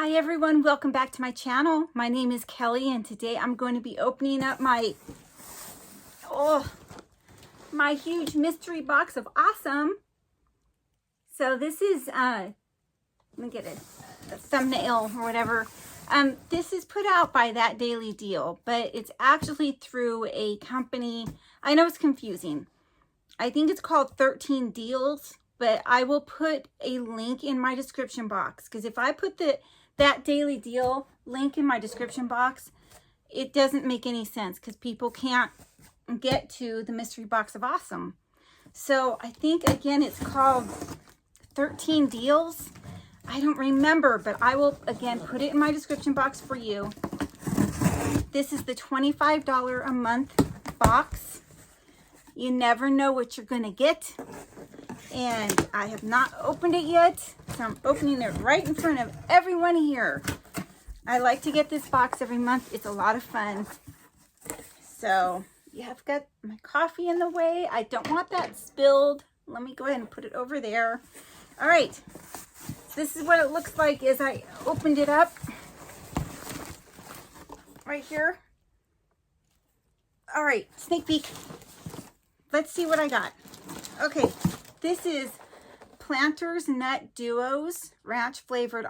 Hi everyone, welcome back to my channel. My name is Kelly and today I'm going to be opening up my huge mystery box of awesome. So this is let me get a thumbnail or whatever. This is put out by That Daily Deal, but it's actually through a company. I know it's confusing. I think it's called 13 Deals, but I will put a link in my description box, because if I put That Daily Deal link in my description box, it doesn't make any sense because people can't get to the mystery box of awesome. So I think, again, it's called 13 Deals. I don't remember, but I will, again, put it in my description box for you. This is the $25 a month box. You never know what you're going to get. And I have not opened it yet, so I'm opening it right in front of everyone here. I like to get this box every month. It's a lot of fun. So, yeah, I've got my coffee in the way. I don't want that spilled. Let me go ahead and put it over there. All right. This is what it looks like as I opened it up. Right here. All right, sneak peek. Let's see what I got. Okay. This is Planters Nut Duos, ranch flavored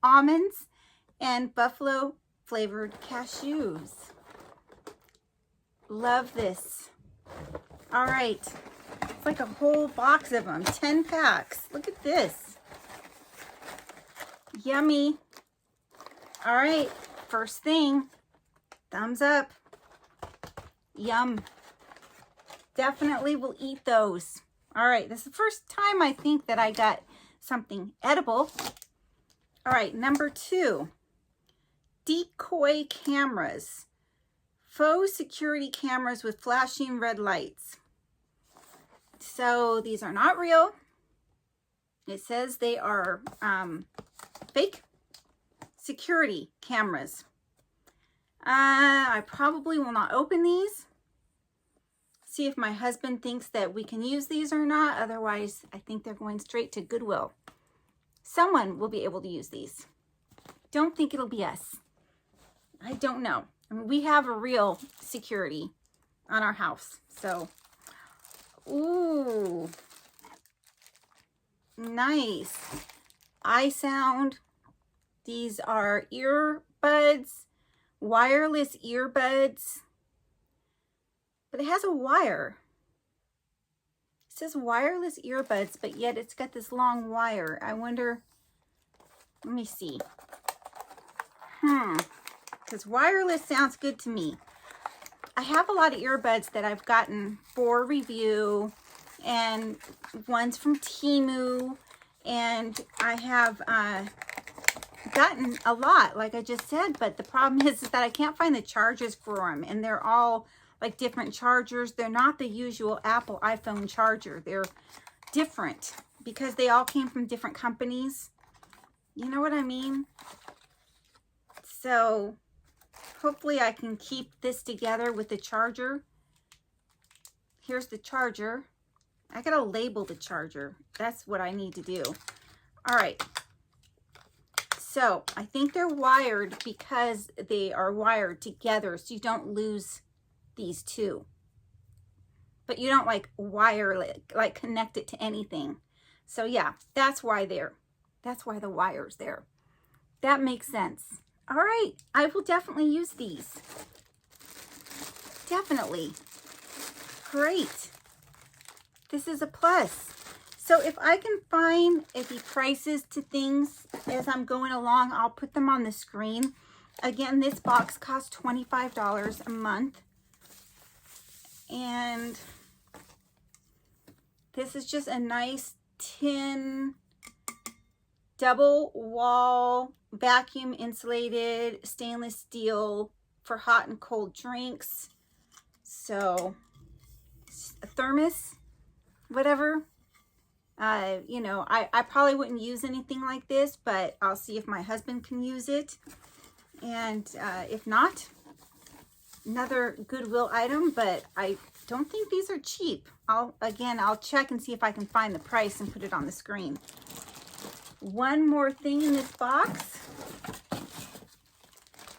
almonds, and buffalo flavored cashews. Love this. All right. It's like a whole box of them, 10 packs. Look at this. Yummy. All right. First thing, thumbs up. Yum. Definitely will eat those. All right, this is the first time I think that I got something edible. All right, number 2, decoy cameras. Faux security cameras with flashing red lights. So these are not real. It says they are fake security cameras. I probably will not open these. See if my husband thinks that we can use these or not. Otherwise, I think they're going straight to Goodwill. Someone will be able to use these. Don't think it'll be us. I don't know. I mean, we have a real security on our house. So, ooh, nice. iSound. These are earbuds, wireless earbuds. But it has a wire. It says wireless earbuds, but yet it's got this long wire. I wonder, let me see. Because wireless sounds good to me. I have a lot of earbuds that I've gotten for review, and ones from Temu, and I have gotten a lot, like I just said, but the problem is that I can't find the chargers for them, and they're all like different chargers. They're not the usual Apple iPhone charger. They're different because they all came from different companies. You know what I mean? So hopefully I can keep this together with the charger. Here's the charger. I gotta label the charger. That's what I need to do. All right. So I think they're wired because they are wired together, so you don't lose these two, but you don't like wire it, like connect it to anything. So yeah, that's why the wire's there. That makes sense. All right, I will definitely use these. Definitely. Great. This is a plus. So if I can find the prices to things as I'm going along, I'll put them on the screen. Again, this box costs $25 a month. And this is just a nice tin, double wall, vacuum insulated stainless steel for hot and cold drinks. So a thermos, whatever. You know, I probably wouldn't use anything like this, but I'll see if my husband can use it. And if not, another Goodwill item, but I don't think these are cheap. I'll check and see if I can find the price and put it on the screen. one more thing in this box.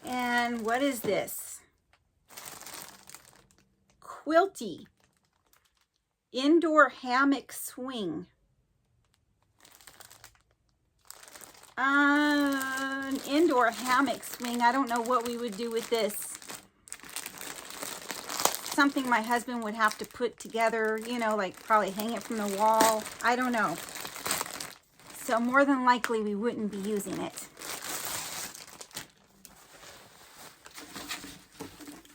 And what is this? Quilty indoor hammock swing. An indoor hammock swing. I don't know what we would do with this. Something my husband would have to put together, you know, like probably hang it from the wall. I don't know. So more than likely we wouldn't be using it.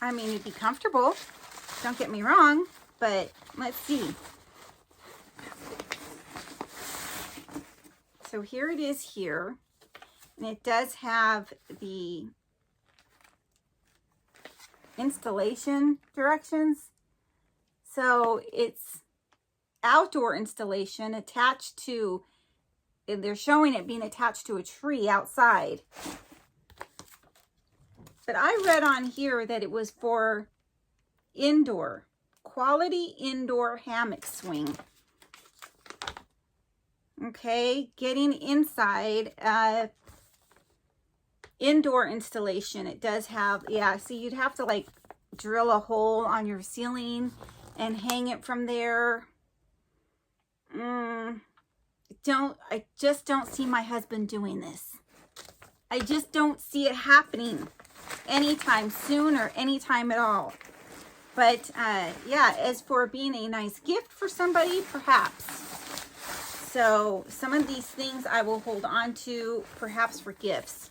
I mean, it'd be comfortable. Don't get me wrong, but let's see. So here it is here, and it does have the installation directions. So it's outdoor installation attached to, they're showing it being attached to a tree outside. But I read on here that it was for indoor, quality indoor hammock swing. Okay, getting inside, indoor installation. It does have, yeah, see, you'd have to like drill a hole on your ceiling and hang it from there. I just don't see my husband doing this. I just don't see it happening anytime soon or anytime at all. But yeah, as for being a nice gift for somebody, perhaps. So some of these things I will hold on to, perhaps for gifts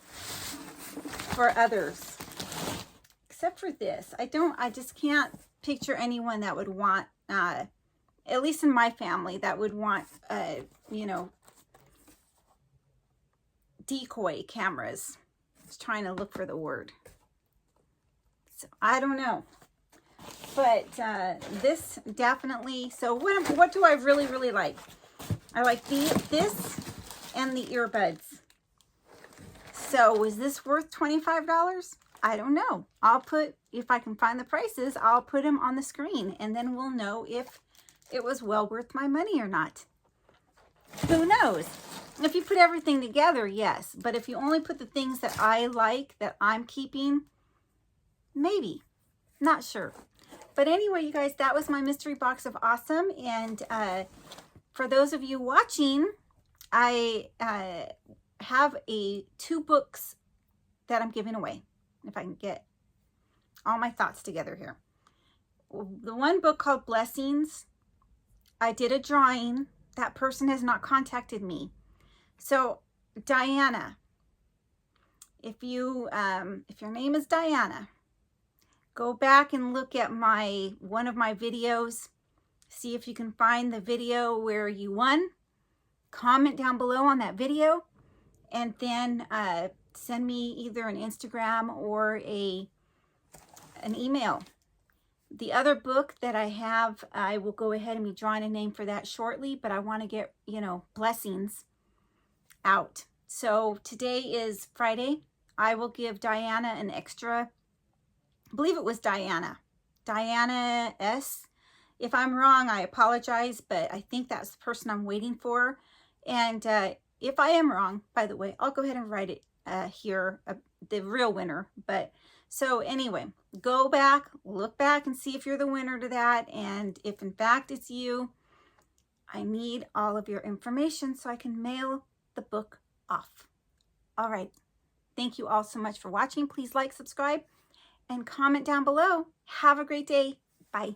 for others. Except for this. I just can't picture anyone that would want, at least in my family, that would want, you know, decoy cameras. I was trying to look for the word. So I don't know. But this definitely, so what do I really like? I like this and the earbuds. So is this worth $25? I don't know. I'll put, if I can find the prices, I'll put them on the screen, and then we'll know if it was well worth my money or not. Who knows? If you put everything together, yes. But if you only put the things that I like, that I'm keeping, maybe. Not sure. But anyway, you guys, that was my mystery box of awesome. And for those of you watching, I have 2 books that I'm giving away. If I can get all my thoughts together here. The one book called Blessings, I did a drawing. That person has not contacted me. So Diana, if your name is Diana, go back and look at one of my videos. See if you can find the video where you won. Comment down below on that video, and then send me either an Instagram or an email. The other book that I have, I will go ahead and be drawing a name for that shortly, but I want to get, you know, Blessings out. So today is Friday. I will give Diana an extra, I believe it was Diana S. If I'm wrong, I apologize, but I think that's the person I'm waiting for. And if I am wrong, by the way, I'll go ahead and write it here, the real winner. But so anyway, go back, look back and see if you're the winner to that. And if in fact it's you, I need all of your information so I can mail the book off. All right. Thank you all so much for watching. Please like, subscribe, and comment down below. Have a great day. Bye.